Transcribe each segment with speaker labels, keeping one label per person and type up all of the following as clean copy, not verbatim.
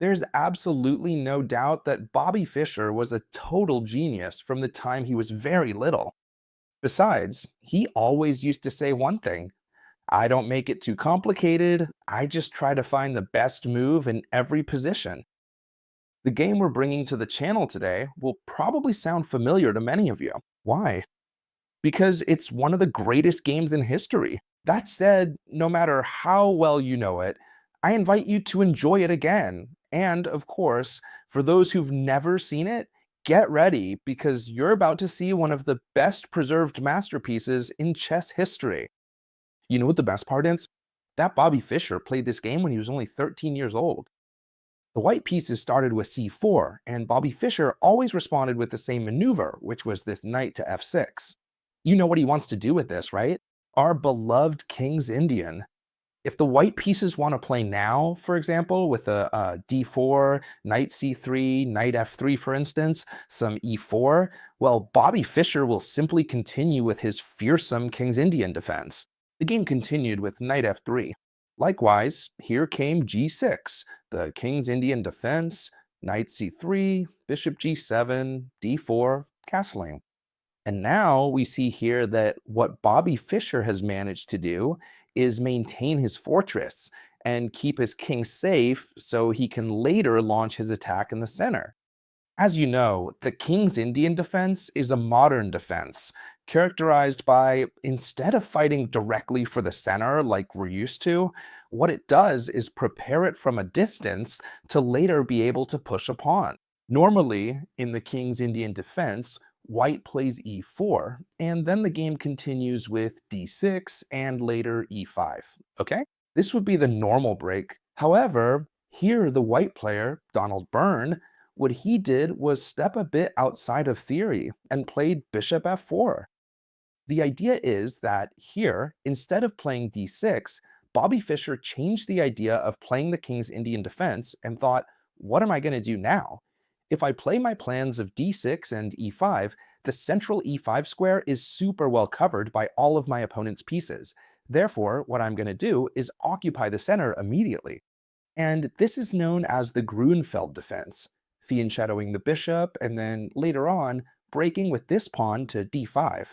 Speaker 1: There's absolutely no doubt that Bobby Fischer was a total genius from the time he was very little. Besides, he always used to say one thing: I don't make it too complicated, I just try to find the best move in every position. The game we're bringing to the channel today will probably sound familiar to many of you. Why? Because it's one of the greatest games in history. That said, no matter how well you know it, I invite you to enjoy it again. And of course, for those who've never seen it, get ready because you're about to see one of the best preserved masterpieces in chess history. You know what the best part is? That Bobby Fischer played this game when he was only 13 years old. The white pieces started with c4, and Bobby Fischer always responded with the same maneuver, which was this knight to f6. You know what he wants to do with this, right? Our beloved King's Indian. If the white pieces want to play now, for example, with a d4, knight c3, knight f3, for instance, some e4, well, Bobby Fischer will simply continue with his fearsome King's Indian defense. The game continued with knight f3. Likewise, here came g6, the King's Indian defense, knight c3, bishop g7, d4, castling. And now we see here that what Bobby Fischer has managed to do is maintain his fortress and keep his king safe so he can later launch his attack in the center. As you know, the King's Indian defense is a modern defense, characterized by, instead of fighting directly for the center like we're used to, what it does is prepare it from a distance to later be able to push a pawn. Normally, in the King's Indian defense, white plays e4, and then the game continues with d6 and later e5, okay? This would be the normal break. However, here the white player, Donald Byrne, what he did was step a bit outside of theory and played bishop f4. The idea is that here, instead of playing d6, Bobby Fischer changed the idea of playing the King's Indian defense and thought, what am I going to do now? If I play my plans of d6 and e5, the central e5 square is super well covered by all of my opponent's pieces. Therefore, what I'm going to do is occupy the center immediately. And this is known as the Grunfeld defense, fianchettoing the bishop and then later on breaking with this pawn to d5.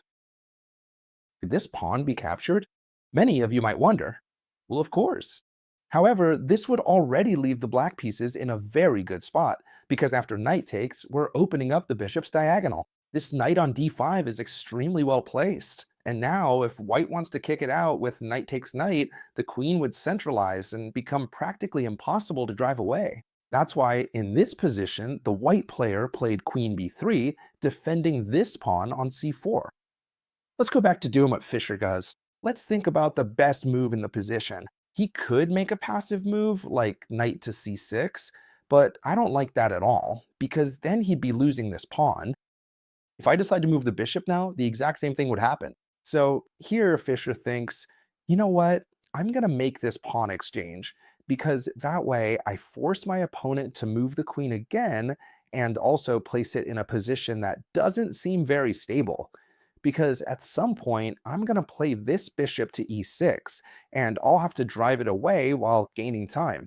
Speaker 1: Could this pawn be captured? Many of you might wonder. Well, of course. However, this would already leave the black pieces in a very good spot, because after knight takes, we're opening up the bishop's diagonal. This knight on d5 is extremely well placed, and now if white wants to kick it out with knight takes knight, the queen would centralize and become practically impossible to drive away. That's why in this position, the white player played queen b3, defending this pawn on c4. Let's go back to doing what Fischer does. Let's think about the best move in the position. He could make a passive move like knight to c6, but I don't like that at all, because then he'd be losing this pawn. If I decide to move the bishop now, the exact same thing would happen. So here Fischer thinks, you know what, I'm going to make this pawn exchange, because that way I force my opponent to move the queen again and also place it in a position that doesn't seem very stable. Because at some point, I'm going to play this bishop to e6, and I'll have to drive it away while gaining time.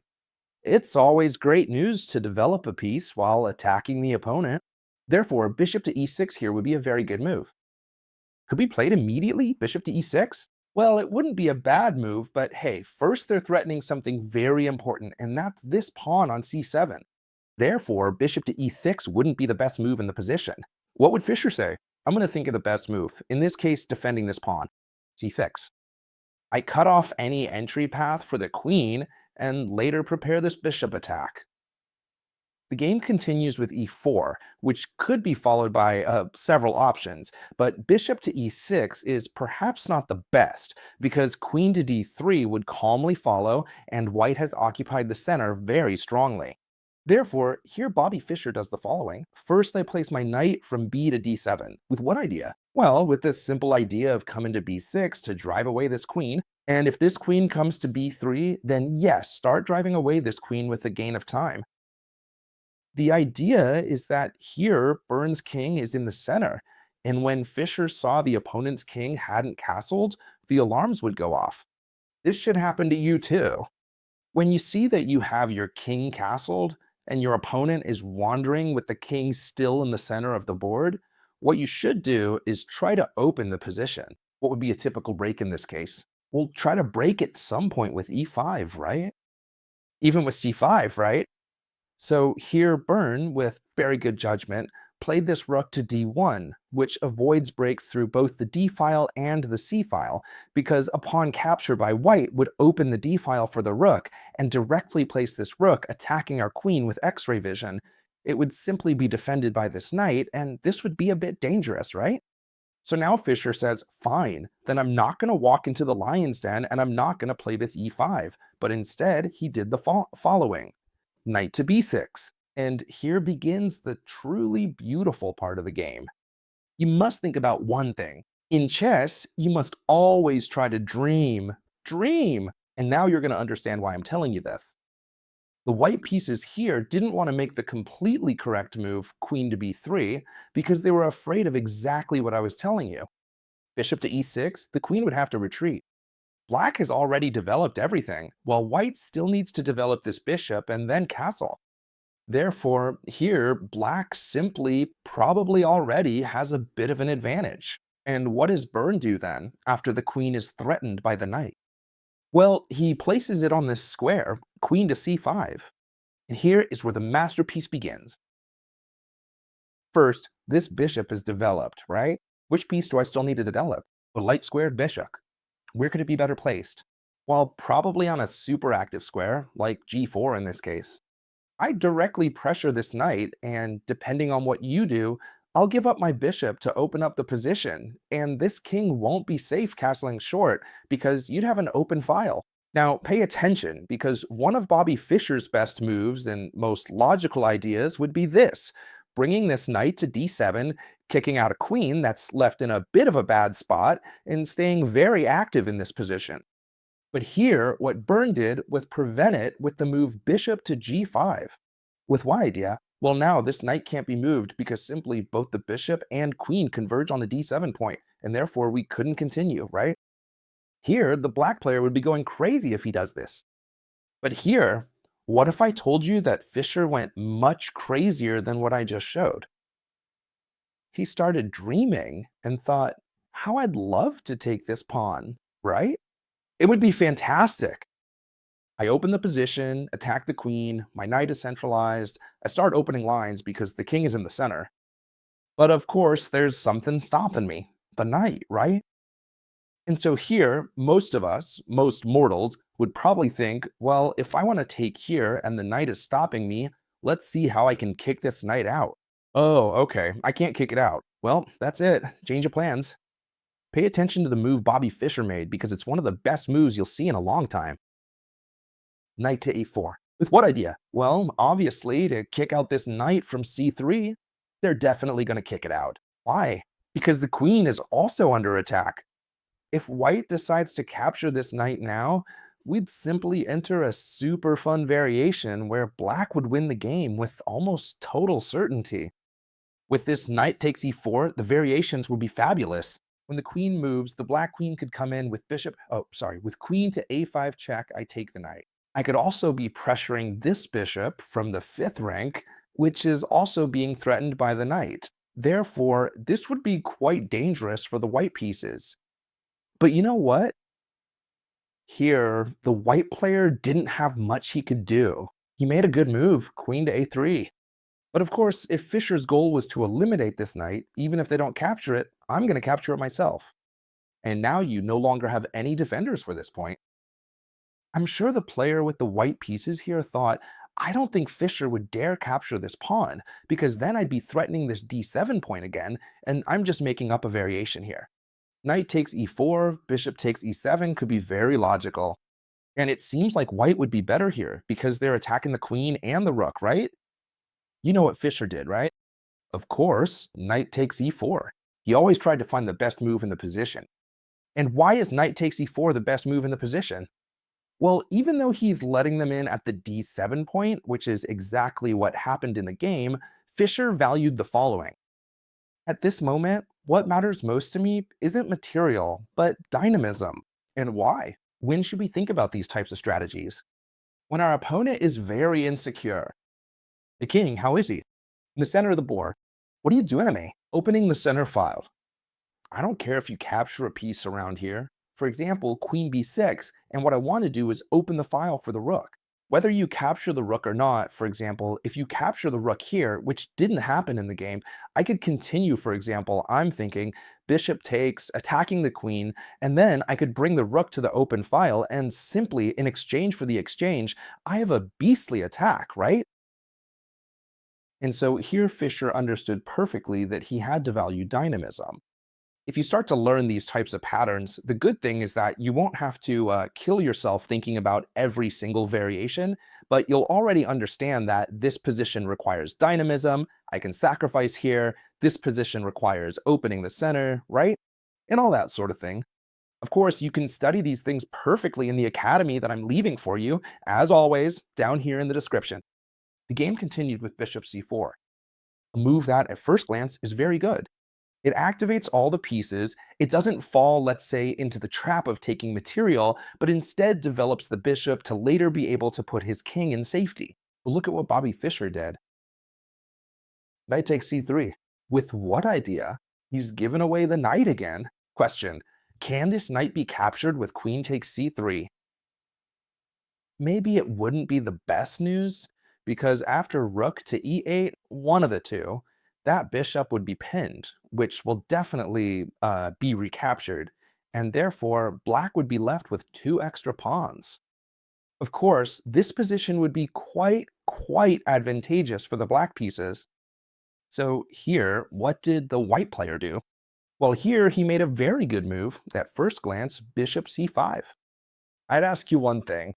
Speaker 1: It's always great news to develop a piece while attacking the opponent. Therefore, bishop to e6 here would be a very good move. Could be played immediately, bishop to e6? Well, it wouldn't be a bad move, but hey, first they're threatening something very important, and that's this pawn on c7. Therefore, bishop to e6 wouldn't be the best move in the position. What would Fischer say? I'm going to think of the best move, in this case defending this pawn, c6. I cut off any entry path for the queen and later prepare this bishop attack. The game continues with e4, which could be followed by several options, but bishop to e6 is perhaps not the best, because queen to d3 would calmly follow, and white has occupied the center very strongly. Therefore, here Bobby Fischer does the following. First, I place my knight from b to d7. With what idea? Well, with this simple idea of coming to b6 to drive away this queen, and if this queen comes to b3, then yes, start driving away this queen with a gain of time. The idea is that here, Byrne's king is in the center, and when Fischer saw the opponent's king hadn't castled, the alarms would go off. This should happen to you too. When you see that you have your king castled, and your opponent is wandering with the king still in the center of the board, what you should do is try to open the position. What would be a typical break in this case? Well, try to break at some point with e5, right? Even with c5, right? So here Byrne, with very good judgment, played this rook to d1, which avoids breaks through both the d file and the c file, because a pawn capture by white would open the d file for the rook and directly place this rook attacking our queen with x-ray vision. It would simply be defended by this knight, and this would be a bit dangerous, right? So now Fischer says, fine, then I'm not going to walk into the lion's den and I'm not going to play with e5, but instead he did the following. Knight to b6. And here begins the truly beautiful part of the game. You must think about one thing. In chess, you must always try to dream. Dream! And now you're going to understand why I'm telling you this. The white pieces here didn't want to make the completely correct move, queen to b3, because they were afraid of exactly what I was telling you. Bishop to e6, the queen would have to retreat. Black has already developed everything, while white still needs to develop this bishop and then castle. Therefore, here, black simply, probably already, has a bit of an advantage. And what does Byrne do then, after the queen is threatened by the knight? Well, he places it on this square, queen to c5. And here is where the masterpiece begins. First, this bishop is developed, right? Which piece do I still need to develop? The light squared bishop. Where could it be better placed? Well, probably on a super active square, like g4 in this case. I directly pressure this knight, and depending on what you do, I'll give up my bishop to open up the position, and this king won't be safe castling short because you'd have an open file. Now, pay attention, because one of Bobby Fischer's best moves and most logical ideas would be this: bringing this knight to d7, kicking out a queen that's left in a bit of a bad spot, and staying very active in this position. But here, what Byrne did was prevent it with the move bishop to g5. With why, idea? Well, now this knight can't be moved because simply both the bishop and queen converge on the d7 point, and therefore we couldn't continue, right? Here, the black player would be going crazy if he does this. But here, what if I told you that Fischer went much crazier than what I just showed? He started dreaming and thought, how I'd love to take this pawn, right? It would be fantastic. I open the position, attack the queen, my knight is centralized, I start opening lines because the king is in the center. But of course, there's something stopping me, the knight, right? And so here, most of us, most mortals, would probably think, well, if I want to take here and the knight is stopping me, let's see how I can kick this knight out. Oh, okay, I can't kick it out. Well, that's it, change of plans. Pay attention to the move Bobby Fischer made because it's one of the best moves you'll see in a long time. Knight to a4. With what idea? Well, obviously, to kick out this knight from c3, they're definitely going to kick it out. Why? Because the queen is also under attack. If white decides to capture this knight now, we'd simply enter a super fun variation where black would win the game with almost total certainty. With this knight takes e4, the variations would be fabulous. When the queen moves, the black queen could come in with with queen to a5 check, I take the knight. I could also be pressuring this bishop from the 5th rank, which is also being threatened by the knight. Therefore, this would be quite dangerous for the white pieces. But you know what? Here, the white player didn't have much he could do. He made a good move, queen to a3. But of course, if Fischer's goal was to eliminate this knight, even if they don't capture it, I'm going to capture it myself. And now you no longer have any defenders for this point. I'm sure the player with the white pieces here thought, I don't think Fischer would dare capture this pawn, because then I'd be threatening this d7 point again, and I'm just making up a variation here. Knight takes e4, bishop takes e7 could be very logical. And it seems like white would be better here, because they're attacking the queen and the rook, right? You know what Fischer did, right? Of course, knight takes e4. He always tried to find the best move in the position. And why is knight takes e4 the best move in the position? Well, even though he's letting them in at the d7 point, which is exactly what happened in the game, Fischer valued the following. At this moment, what matters most to me isn't material, but dynamism. And why? When should we think about these types of strategies? When our opponent is very insecure. The king, how is he? In the center of the board. What are you doing to me? Opening the center file. I don't care if you capture a piece around here. For example, queen b6, and what I want to do is open the file for the rook. Whether you capture the rook or not, for example, if you capture the rook here, which didn't happen in the game, I could continue, for example, I'm thinking bishop takes, attacking the queen, and then I could bring the rook to the open file, and simply, in exchange for the exchange, I have a beastly attack, right? And so here Fisher understood perfectly that he had to value dynamism. If you start to learn these types of patterns, the good thing is that you won't have to kill yourself thinking about every single variation, but you'll already understand that this position requires dynamism, I can sacrifice here, this position requires opening the center, right? And all that sort of thing. Of course, you can study these things perfectly in the academy that I'm leaving for you, as always, down here in the description. The game continued with bishop c4, a move that at first glance is very good. It activates all the pieces. It doesn't fall, let's say, into the trap of taking material, but instead develops the bishop to later be able to put his king in safety. But look at what Bobby Fischer did. Knight takes c3. With what idea? He's given away the knight again. Question: can this knight be captured with queen takes c3? Maybe it wouldn't be the best news, because after rook to e8, one of the two, that bishop would be pinned, which will definitely be recaptured, and therefore black would be left with two extra pawns. Of course, this position would be quite advantageous for the black pieces. So here, what did the white player do? Well, here he made a very good move. At first glance, bishop c5. I'd ask you one thing.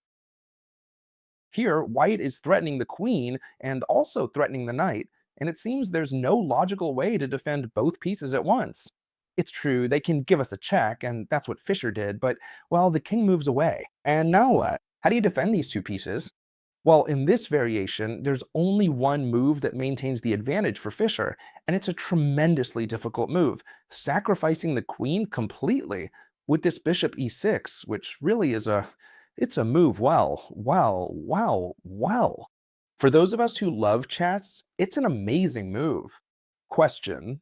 Speaker 1: Here, white is threatening the queen and also threatening the knight, and it seems there's no logical way to defend both pieces at once. It's true, they can give us a check, and that's what Fischer did, but, well, the king moves away. And now what? How do you defend these two pieces? Well, in this variation, there's only one move that maintains the advantage for Fischer, and it's a tremendously difficult move, sacrificing the queen completely with this bishop e6, which really is it's a move well. For those of us who love chess, it's an amazing move. Question: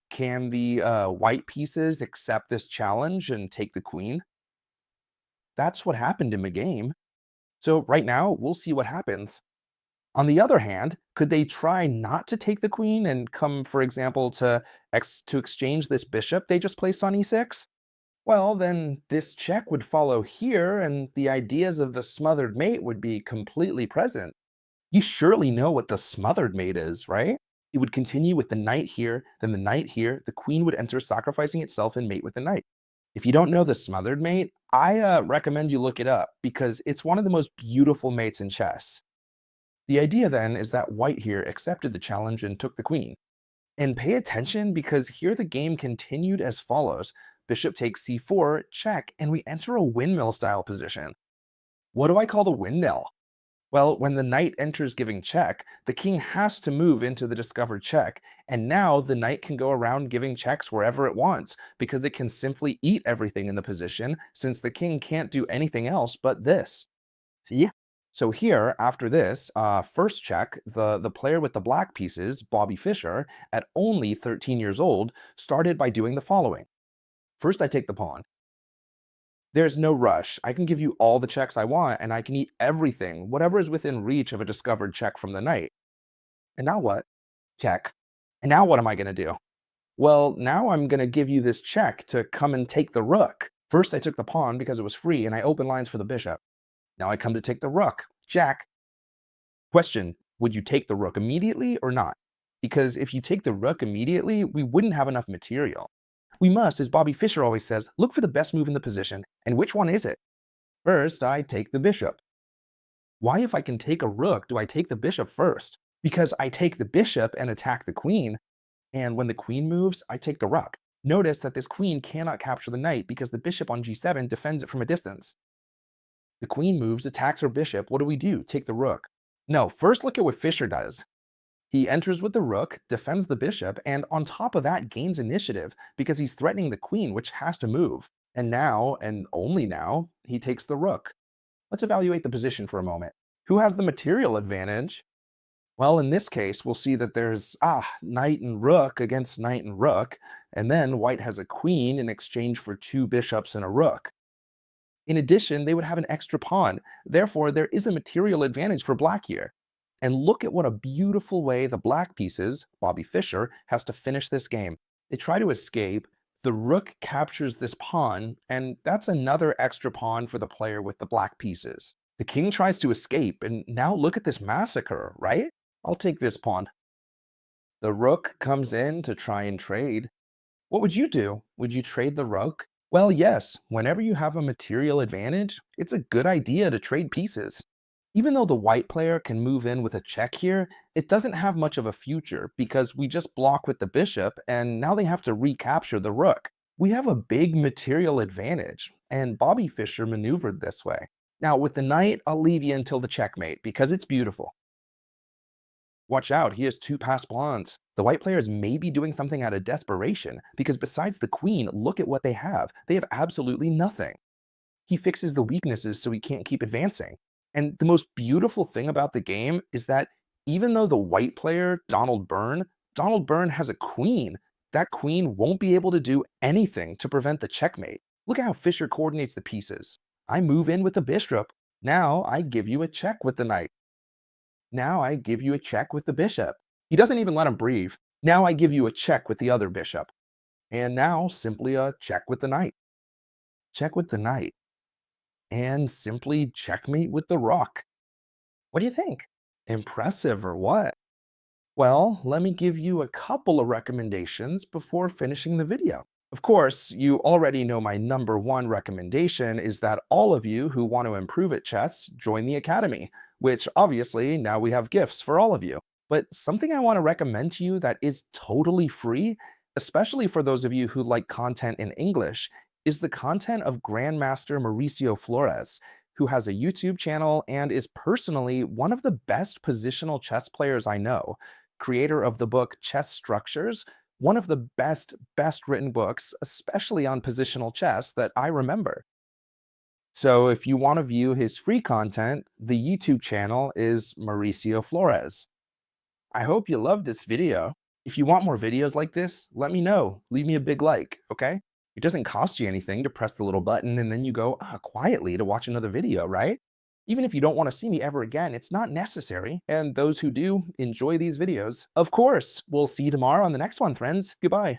Speaker 1: can the white pieces accept this challenge and take the queen? That's what happened in the game. So right now, we'll see what happens. On the other hand, could they try not to take the queen and come, for example, to exchange this bishop they just placed on e6? Well, then this check would follow here, and the ideas of the smothered mate would be completely present. You surely know what the smothered mate is, right? It would continue with the knight here, then the knight here, the queen would enter sacrificing itself and mate with the knight. If you don't know the smothered mate, I recommend you look it up, because it's one of the most beautiful mates in chess. The idea then is that white here accepted the challenge and took the queen. And pay attention, because here the game continued as follows. Bishop takes c4, check, and we enter a windmill style position. What do I call the windmill? Well, when the knight enters giving check, the king has to move into the discovered check, and now the knight can go around giving checks wherever it wants, because it can simply eat everything in the position, since the king can't do anything else but this. See? So here, after this, first check, the player with the black pieces, Bobby Fischer, at only 13 years old, started by doing the following. First, I take the pawn. There's no rush. I can give you all the checks I want, and I can eat everything, whatever is within reach of a discovered check from the knight. And now what? Check. And now what am I going to do? Well, now I'm going to give you this check to come and take the rook. First, I took the pawn because it was free, and I opened lines for the bishop. Now I come to take the rook. Jack. Question: would you take the rook immediately or not? Because if you take the rook immediately, we wouldn't have enough material. We must, as Bobby Fischer always says, look for the best move in the position. And which one is it? First, I take the bishop. Why, if I can take a rook, do I take the bishop first? Because I take the bishop and attack the queen, and when the queen moves, I take the rook. Notice that this queen cannot capture the knight because the bishop on g7 defends it from a distance. The queen moves, attacks her bishop. What do? Take the rook. No, first look at what Fischer does. He enters with the rook, defends the bishop, and on top of that gains initiative because he's threatening the queen, which has to move. And now, and only now, he takes the rook. Let's evaluate the position for a moment. Who has the material advantage? Well, in this case, we'll see that there's knight and rook against knight and rook, and then white has a queen in exchange for two bishops and a rook. In addition, they would have an extra pawn. Therefore, there is a material advantage for black here. And look at what a beautiful way the black pieces, Bobby Fischer, has to finish this game. They try to escape, the rook captures this pawn, and that's another extra pawn for the player with the black pieces. The king tries to escape, and now look at this massacre, right? I'll take this pawn. The rook comes in to try and trade. What would you do? Would you trade the rook? Well, yes, whenever you have a material advantage, it's a good idea to trade pieces. Even though the white player can move in with a check here, it doesn't have much of a future because we just block with the bishop and now they have to recapture the rook. We have a big material advantage, and Bobby Fischer maneuvered this way. Now, with the knight, I'll leave you until the checkmate because it's beautiful. Watch out, he has two passed pawns. The white player is maybe doing something out of desperation, because besides the queen, look at what they have. They have absolutely nothing. He fixes the weaknesses so he can't keep advancing. And the most beautiful thing about the game is that even though the white player, Donald Byrne has a queen. That queen won't be able to do anything to prevent the checkmate. Look at how Fischer coordinates the pieces. I move in with the bishop. Now I give you a check with the knight. Now I give you a check with the bishop. He doesn't even let him breathe. Now I give you a check with the other bishop. And now simply a check with the knight. Check with the knight. And simply checkmate with the rook. What do you think? Impressive or what? Well, let me give you a couple of recommendations before finishing the video. Of course, you already know my number one recommendation is that all of you who want to improve at chess join the Academy, which obviously now we have gifts for all of you. But something I want to recommend to you that is totally free, especially for those of you who like content in English, is the content of Grandmaster Mauricio Flores, who has a YouTube channel and is personally one of the best positional chess players I know, creator of the book Chess Structures, one of the best written books, especially on positional chess, that I remember. So if you want to view his free content, the YouTube channel is Mauricio Flores. I hope you loved this video. If you want more videos like this, let me know. Leave me a big like, okay? It doesn't cost you anything to press the little button and then you go quietly to watch another video, right? Even if you don't want to see me ever again, it's not necessary. And those who do, enjoy these videos. Of course, we'll see you tomorrow on the next one, friends. Goodbye.